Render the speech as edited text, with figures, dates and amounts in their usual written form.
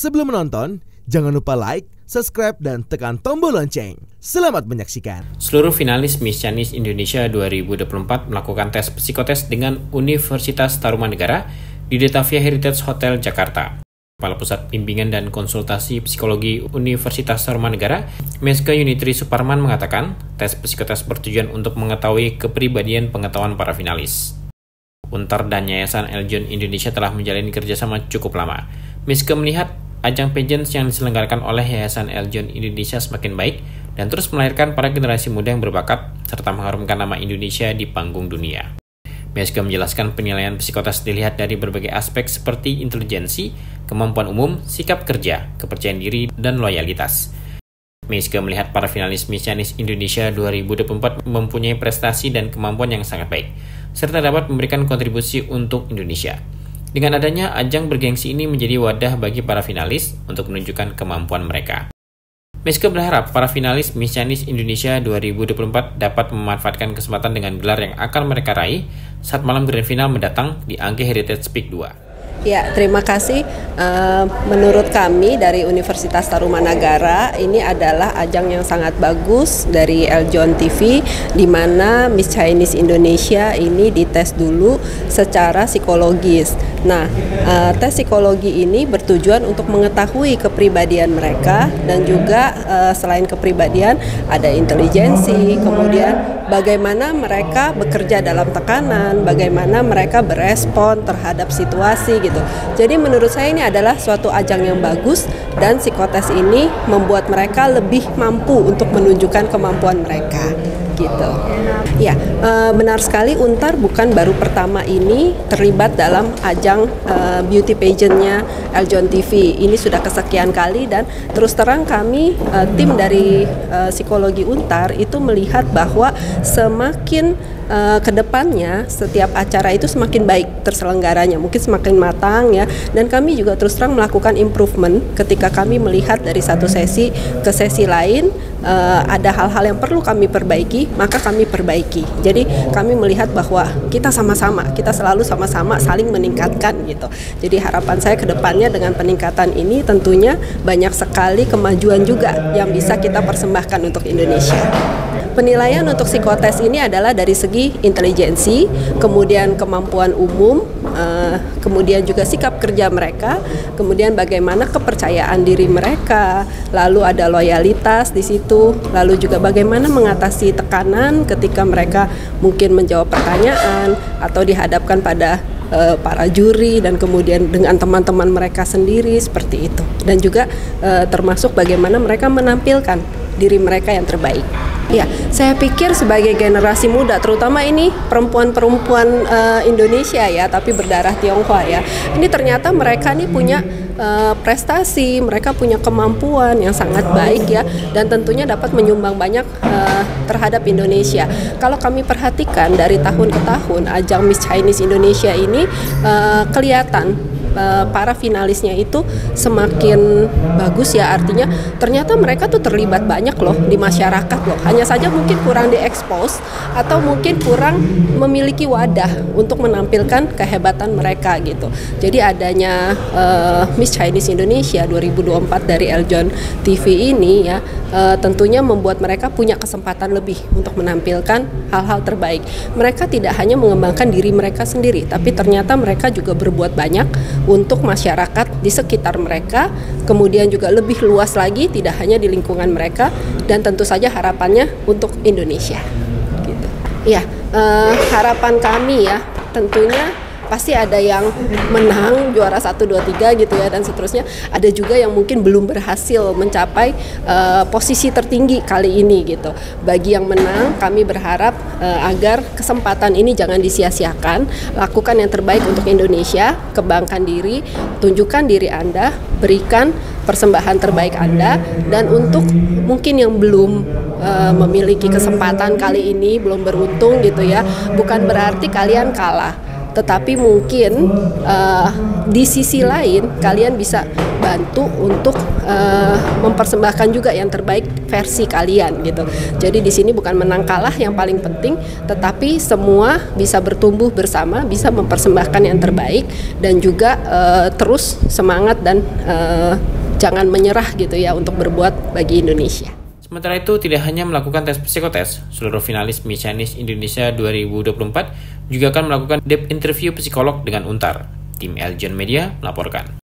Sebelum menonton, jangan lupa like, subscribe, dan tekan tombol lonceng. Selamat menyaksikan. Seluruh finalis Miss Chinese Indonesia 2024 melakukan tes psikotes dengan Universitas Tarumanegara di Detavia Heritage Hotel Jakarta. Kepala Pusat Bimbingan dan Konsultasi Psikologi Universitas Tarumanegara, Meska Yunitri Suparman mengatakan, tes psikotes bertujuan untuk mengetahui kepribadian pengetahuan para finalis. Untar dan Yayasan Eljon Indonesia telah menjalani kerjasama cukup lama. Meska melihat ajang pageants yang diselenggarakan oleh Yayasan Eljon Indonesia semakin baik dan terus melahirkan para generasi muda yang berbakat serta mengharumkan nama Indonesia di panggung dunia. Meska menjelaskan penilaian psikotes dilihat dari berbagai aspek seperti intelijensi, kemampuan umum, sikap kerja, kepercayaan diri, dan loyalitas. Meska melihat para finalis Miss Chinese Indonesia 2024 mempunyai prestasi dan kemampuan yang sangat baik, serta dapat memberikan kontribusi untuk Indonesia. Dengan adanya ajang bergengsi ini menjadi wadah bagi para finalis untuk menunjukkan kemampuan mereka. Meska berharap para finalis Miss Chinese Indonesia 2024 dapat memanfaatkan kesempatan dengan gelar yang akan mereka raih saat malam grand final mendatang di Angke Heritage Peak 2. Ya, terima kasih. Menurut kami dari Universitas Tarumanegara, ini adalah ajang yang sangat bagus dari Eljon TV, di mana Miss Chinese Indonesia ini dites dulu secara psikologis. Nah, tes psikologi ini bertujuan untuk mengetahui kepribadian mereka dan juga selain kepribadian ada intelijensi, kemudian bagaimana mereka bekerja dalam tekanan, bagaimana mereka berespon terhadap situasi gitu. Jadi menurut saya ini adalah suatu ajang yang bagus dan psikotes ini membuat mereka lebih mampu untuk menunjukkan kemampuan mereka gitu. Ya, benar sekali Untar bukan baru pertama ini terlibat dalam ajang beauty pageantnya Eljon TV. Ini sudah kesekian kali dan terus terang kami tim dari psikologi Untar itu melihat bahwa semakin kedepannya setiap acara itu semakin baik terselenggaranya, mungkin semakin matang ya. Dan kami juga terus terang melakukan improvement ketika kami melihat dari satu sesi ke sesi lain ada hal-hal yang perlu kami perbaiki, maka kami perbaiki. Jadi kami melihat bahwa kita sama-sama, kita selalu sama-sama saling meningkatkan gitu. Jadi harapan saya kedepannya dengan peningkatan ini tentunya banyak sekali kemajuan juga yang bisa kita persembahkan untuk Indonesia. Penilaian untuk psikotes ini adalah dari segi intelijensi, kemudian kemampuan umum, kemudian juga sikap kerja mereka, kemudian bagaimana kepercayaan diri mereka, lalu ada loyalitas di situ, lalu juga bagaimana mengatasi tekanan ketika mereka mungkin menjawab pertanyaan atau dihadapkan pada para juri dan kemudian dengan teman-teman mereka sendiri seperti itu. Dan juga termasuk bagaimana mereka menampilkan diri mereka yang terbaik. Ya, saya pikir sebagai generasi muda, terutama ini perempuan-perempuan Indonesia ya, tapi berdarah Tionghoa ya. Ini ternyata mereka nih punya prestasi, mereka punya kemampuan yang sangat baik ya, dan tentunya dapat menyumbang banyak terhadap Indonesia. Kalau kami perhatikan dari tahun ke tahun, ajang Miss Chinese Indonesia ini kelihatan para finalisnya itu semakin bagus ya, artinya ternyata mereka tuh terlibat banyak loh di masyarakat loh, hanya saja mungkin kurang diekspos atau mungkin kurang memiliki wadah untuk menampilkan kehebatan mereka gitu. Jadi adanya Miss Chinese Indonesia 2024 dari Eljon TV ini ya tentunya membuat mereka punya kesempatan lebih untuk menampilkan hal-hal terbaik. Mereka tidak hanya mengembangkan diri mereka sendiri, tapi ternyata mereka juga berbuat banyak untuk masyarakat di sekitar mereka, kemudian juga lebih luas lagi, tidak hanya di lingkungan mereka, dan tentu saja harapannya untuk Indonesia. Gitu. Ya, harapan kami ya, tentunya pasti ada yang menang juara 1, 2, 3 gitu ya, dan seterusnya. Ada juga yang mungkin belum berhasil mencapai posisi tertinggi kali ini gitu. Bagi yang menang, kami berharap agar kesempatan ini jangan disia-siakan. Lakukan yang terbaik untuk Indonesia, kembangkan diri, tunjukkan diri Anda, berikan persembahan terbaik Anda. Dan untuk mungkin yang belum memiliki kesempatan kali ini, belum beruntung gitu ya, bukan berarti kalian kalah. Tetapi mungkin di sisi lain kalian bisa bantu untuk mempersembahkan juga yang terbaik versi kalian gitu. Jadi di sini bukan menang kalah yang paling penting, tetapi semua bisa bertumbuh bersama, bisa mempersembahkan yang terbaik dan juga terus semangat dan jangan menyerah gitu ya untuk berbuat bagi Indonesia. Sementara itu, tidak hanya melakukan tes psikotes, seluruh finalis Miss Chinese Indonesia 2024 juga akan melakukan depth interview psikolog dengan Untar. Tim Eljon Media melaporkan.